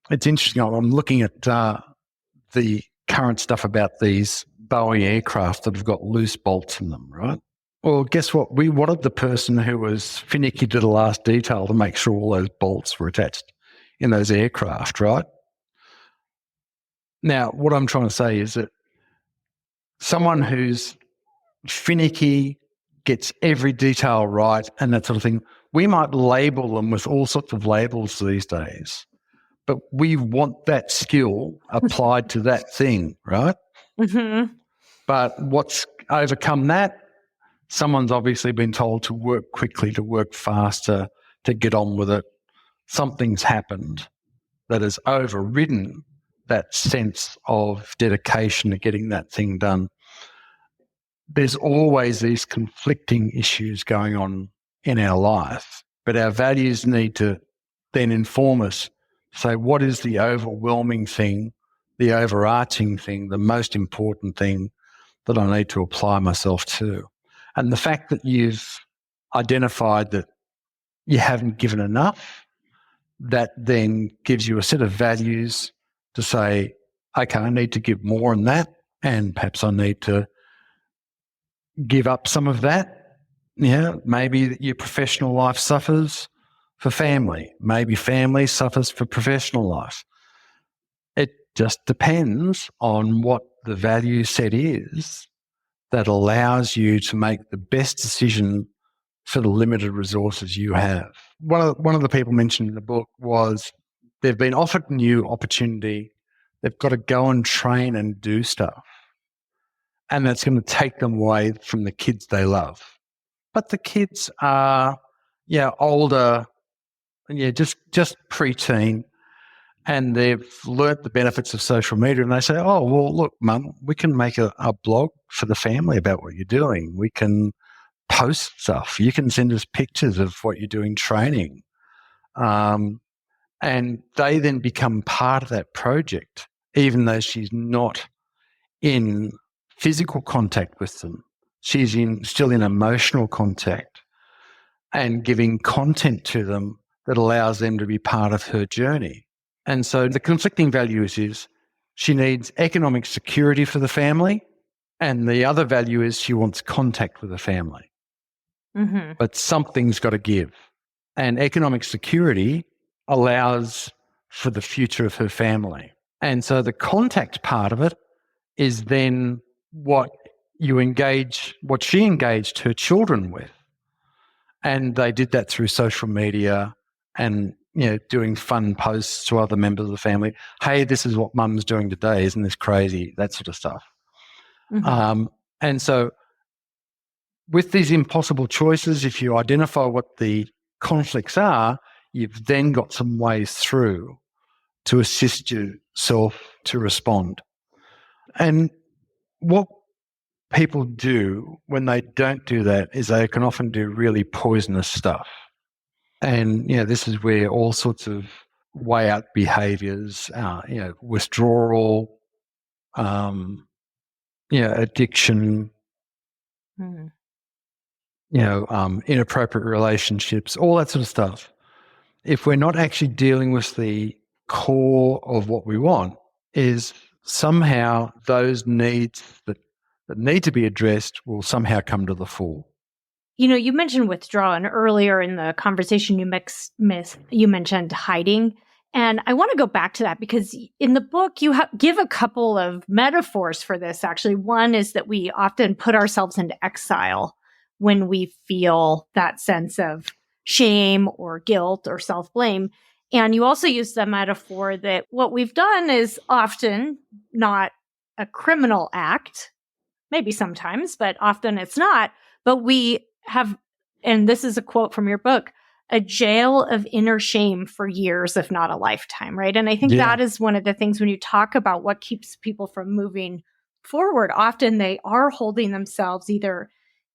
it's interesting. I'm looking at the current stuff about these Boeing aircraft that have got loose bolts in them, right? Well, guess what? We wanted the person who was finicky to the last detail to make sure all those bolts were attached in those aircraft, right? Now, what I'm trying to say is that someone who's finicky, gets every detail right and that sort of thing, we might label them with all sorts of labels these days, but we want that skill applied to that thing, right? But what's overcome that? Someone's obviously been told to work quickly, to work faster, to get on with it. Something's happened that has overridden that sense of dedication to getting that thing done. There's always these conflicting issues going on in our life, but our values need to then inform us, say, what is the overwhelming thing, the overarching thing, the most important thing that I need to apply myself to? And the fact that you've identified that you haven't given enough, that then gives you a set of values to say, okay, I need to give more than that, and perhaps I need to give up some of that. Maybe your professional life suffers for family. Maybe family suffers for professional life. It just depends on what the value set is that allows you to make the best decision for the limited resources you have. One of the people mentioned in the book was they've been offered a new opportunity. They've got to go and train and do stuff. And that's going to take them away from the kids they love. But the kids are, older, just preteen, and they've learnt the benefits of social media, and they say, oh, well, look, Mum, we can make a blog for the family about what you're doing. We can post stuff. You can send us pictures of what you're doing training. And they then become part of that project, even though she's not in physical contact with them. She's still in emotional contact and giving content to them that allows them to be part of her journey. And so the conflicting values is she needs economic security for the family, and the other value is she wants contact with the family. But something's got to give. And economic security allows for the future of her family. And so the contact part of it is then what she engaged her children with. And they did that through social media and, doing fun posts to other members of the family. Hey, this is what Mum's doing today. Isn't this crazy? That sort of stuff. And so with these impossible choices, if you identify what the conflicts are, you've then got some ways through to assist yourself to respond. And what people do when they don't do that is they can often do really poisonous stuff. And, this is where all sorts of way out behaviors, withdrawal, addiction, inappropriate relationships, all that sort of stuff. If we're not actually dealing with the core of what we want, is somehow those needs that need to be addressed will somehow come to the fore. You mentioned withdrawal, and earlier in the conversation you mentioned hiding. And I want to go back to that because in the book, you give a couple of metaphors for this. Actually, one is that we often put ourselves into exile when we feel that sense of shame or guilt or self-blame. And you also use the metaphor that what we've done is often not a criminal act, maybe sometimes, but often it's not. But we have, and this is a quote from your book, a jail of inner shame for years, if not a lifetime, right? And I think that is one of the things when you talk about what keeps people from moving forward. Often they are holding themselves either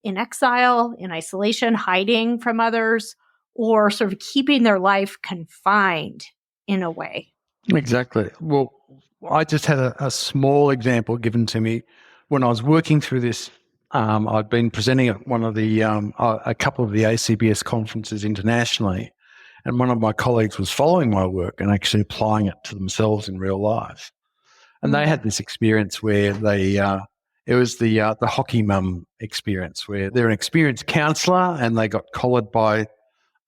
in exile, in isolation, hiding from others, or sort of keeping their life confined in a way. Exactly. Well, I just had a small example given to me when I was working through this. I'd been presenting at one of the a couple of the ACBS conferences internationally, and one of my colleagues was following my work and actually applying it to themselves in real life. And they had this experience where it was the hockey mum experience, where they're an experienced counsellor and they got collared by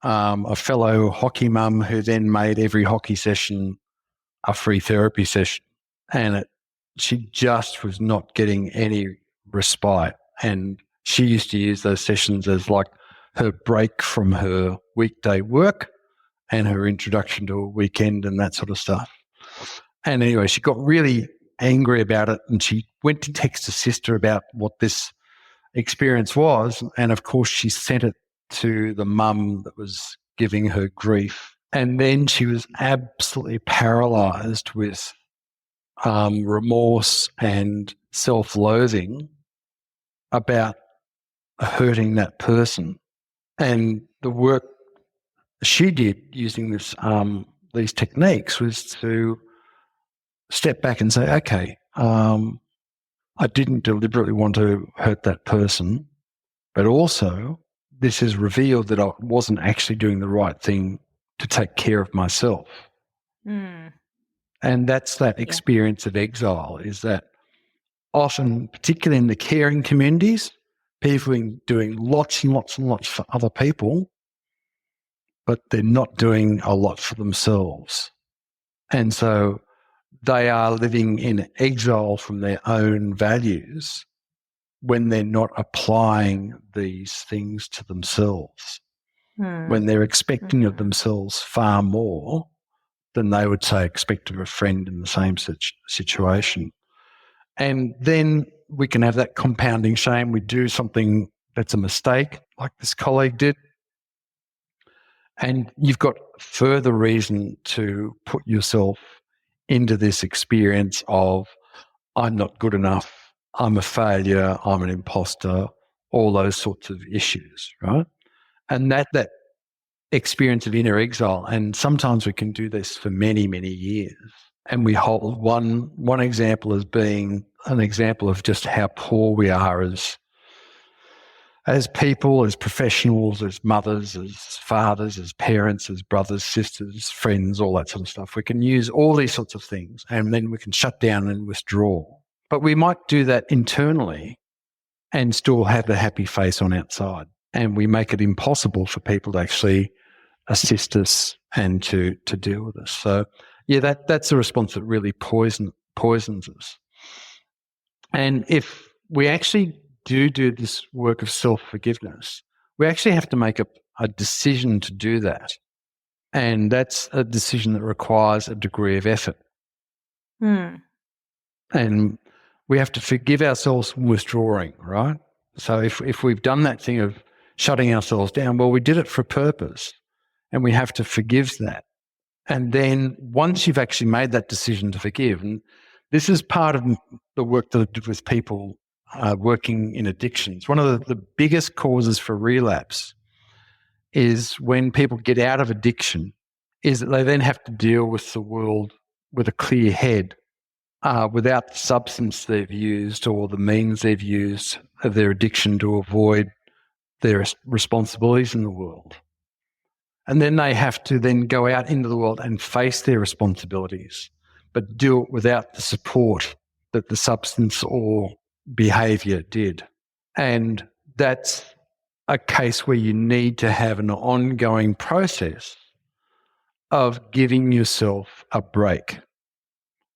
a fellow hockey mum who then made every hockey session a free therapy session, and she just was not getting any respite. And she used to use those sessions as like her break from her weekday work and her introduction to a weekend and that sort of stuff. And anyway, she got really angry about it, and she went to text her sister about what this experience was. And of course, she sent it to the mum that was giving her grief. And then she was absolutely paralyzed with remorse and self-loathing about hurting that person. And the work she did using these techniques was to step back and say, okay, I didn't deliberately want to hurt that person, but also this has revealed that I wasn't actually doing the right thing to take care of myself. And that's that experience of exile, is that often, particularly in the caring communities, people are doing lots and lots and lots for other people, but they're not doing a lot for themselves. And so they are living in exile from their own values when they're not applying these things to themselves, when they're expecting of themselves far more than they would say expect of a friend in the same situation. And then we can have that compounding shame. We do something that's a mistake, like this colleague did, and you've got further reason to put yourself into this experience of, I'm not good enough, I'm a failure, I'm an imposter, all those sorts of issues, right? And that experience of inner exile, and sometimes we can do this for many, many years. And we hold one example as being an example of just how poor we are as people, as professionals, as mothers, as fathers, as parents, as brothers, sisters, friends, all that sort of stuff. We can use all these sorts of things, and then we can shut down and withdraw. But we might do that internally and still have the happy face on outside. And we make it impossible for people to actually assist us and to deal with us. So, yeah, that's a response that really poisons us. And if we actually do this work of self-forgiveness, we actually have to make a decision to do that. And that's a decision that requires a degree of effort. And we have to forgive ourselves from withdrawing, right? So if we've done that thing of shutting ourselves down, well, we did it for a purpose, and we have to forgive that. And then once you've actually made that decision to forgive, and This is part of the work that I did with people working in addictions. One of the biggest causes for relapse is when people get out of addiction is that they then have to deal with the world with a clear head without the substance they've used or the means they've used of their addiction to avoid their responsibilities in the world. And then they have to then go out into the world and face their responsibilities, but do it without the support that the substance or behaviour did. And that's a case where you need to have an ongoing process of giving yourself a break,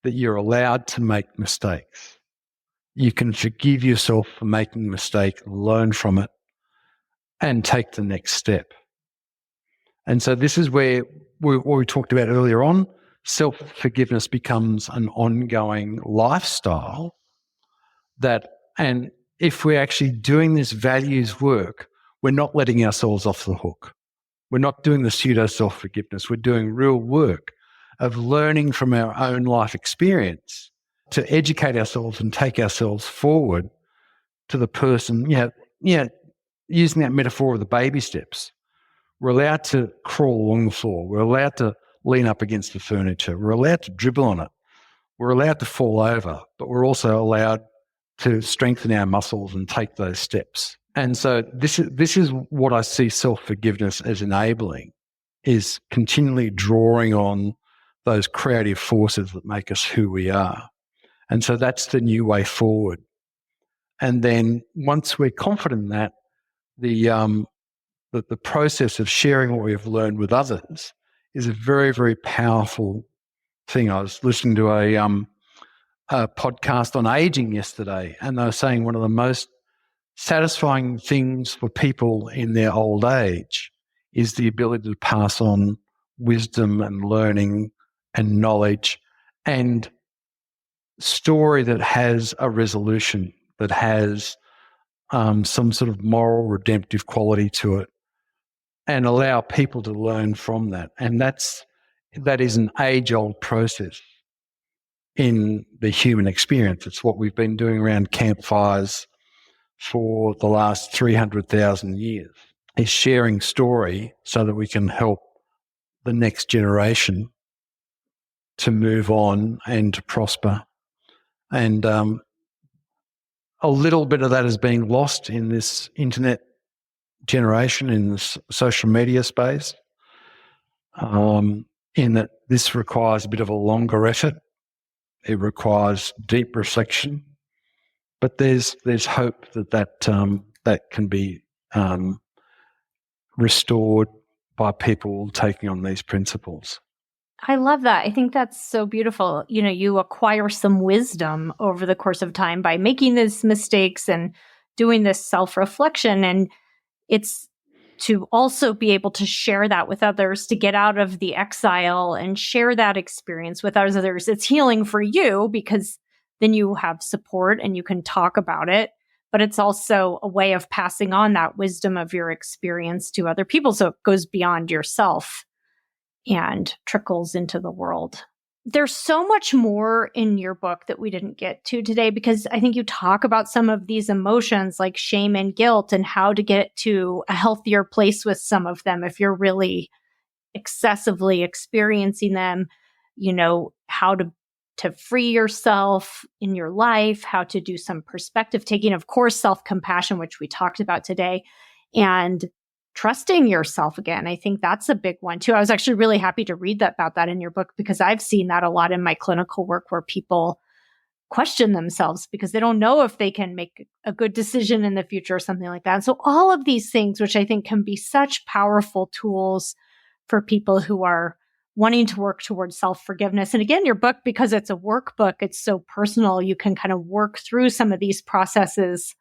that you're allowed to make mistakes. You can forgive yourself for making a mistake, learn from it, and take the next step. And so this is where what we talked about earlier on, self-forgiveness becomes an ongoing lifestyle and if we're actually doing this values work, we're not letting ourselves off the hook. We're not doing the pseudo self-forgiveness. We're doing real work of learning from our own life experience to educate ourselves and take ourselves forward to the person, using that metaphor of the baby steps. We're allowed to crawl along the floor. We're allowed to lean up against the furniture. We're allowed to dribble on it. We're allowed to fall over, but we're also allowed to strengthen our muscles and take those steps. And so this is what I see self-forgiveness as enabling, is continually drawing on those creative forces that make us who we are. And so that's the new way forward. And then once we're confident in that, the process of sharing what we've learned with others is a very, very powerful thing. I was listening to a podcast on aging yesterday, and they were saying one of the most satisfying things for people in their old age is the ability to pass on wisdom and learning and knowledge and story that has a resolution, that has some sort of moral redemptive quality to it, and allow people to learn from that. And that is an age-old process in the human experience. It's what we've been doing around campfires for the last 300,000 years, is sharing story so that we can help the next generation to move on and to prosper. And a little bit of that is being lost in this internet generation, in this social media space, in that this requires a bit of a longer effort. It requires deep reflection, but there's hope that can be restored by people taking on these principles. I love that. I think that's so beautiful. You acquire some wisdom over the course of time by making these mistakes and doing this self-reflection. And it's to also be able to share that with others, to get out of the exile and share that experience with others. It's healing for you because then you have support and you can talk about it. But it's also a way of passing on that wisdom of your experience to other people. So it goes beyond yourself and trickles into the world. There's so much more in your book that we didn't get to today, because I think you talk about some of these emotions like shame and guilt and how to get to a healthier place with some of them if you're really excessively experiencing them, how to free yourself in your life, how to do some perspective taking, of course, self-compassion, which we talked about today, and trusting yourself again. I think that's a big one too. I was actually really happy to read about that in your book, because I've seen that a lot in my clinical work where people question themselves because they don't know if they can make a good decision in the future or something like that. And so all of these things, which I think can be such powerful tools for people who are wanting to work towards self-forgiveness. And again, your book, because it's a workbook, it's so personal, you can kind of work through some of these processes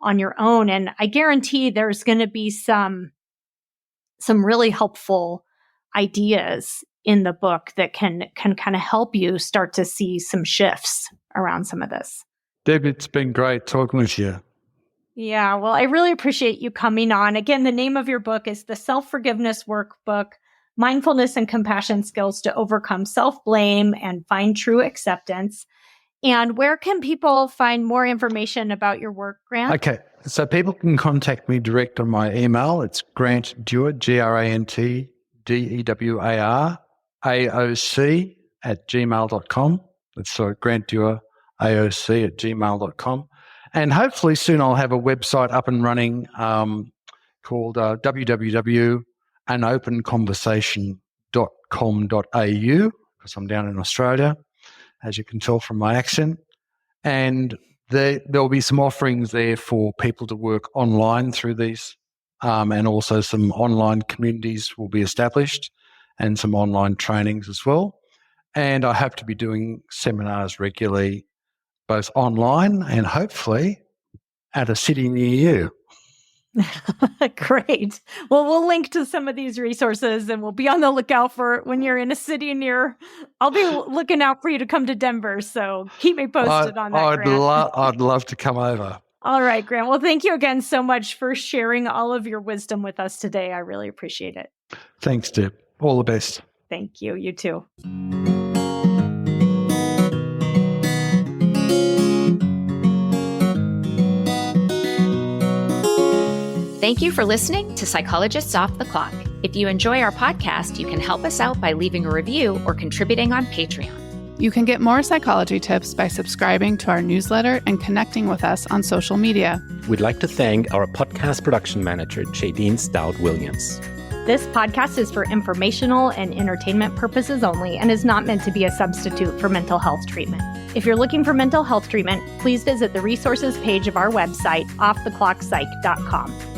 on your own. And I guarantee there's going to be some really helpful ideas in the book that can kind of help you start to see some shifts around some of this. Deb, it's been great talking with you. Yeah, well, I really appreciate you coming on. Again, the name of your book is The Self-Forgiveness Workbook, Mindfulness and Compassion Skills to Overcome Self-Blame and Find True Acceptance. And where can people find more information about your work, Grant? Okay, so people can contact me direct on my email. It's Grant Dewar, GrantDewar, AOC @gmail.com. It's Grant Dewar, AOC @gmail.com. And hopefully soon I'll have a website up and running called www.anopenconversation.com.au, because I'm down in Australia, as you can tell from my accent. And there'll be some offerings there for people to work online through these, and also some online communities will be established and some online trainings as well. And I hope to be doing seminars regularly, both online and hopefully at a city near you. Great. Well, we'll link to some of these resources and we'll be on the lookout for when you're in a city near. I'll be looking out for you to come to Denver. So keep me posted on that, Grant. I'd love to come over. All right, Grant. Well, thank you again so much for sharing all of your wisdom with us today. I really appreciate it. Thanks, Deb. All the best. Thank you. You too. Thank you for listening to Psychologists Off the Clock. If you enjoy our podcast, you can help us out by leaving a review or contributing on Patreon. You can get more psychology tips by subscribing to our newsletter and connecting with us on social media. We'd like to thank our podcast production manager, Jadine Stout-Williams. This podcast is for informational and entertainment purposes only and is not meant to be a substitute for mental health treatment. If you're looking for mental health treatment, please visit the resources page of our website, offtheclockpsych.com.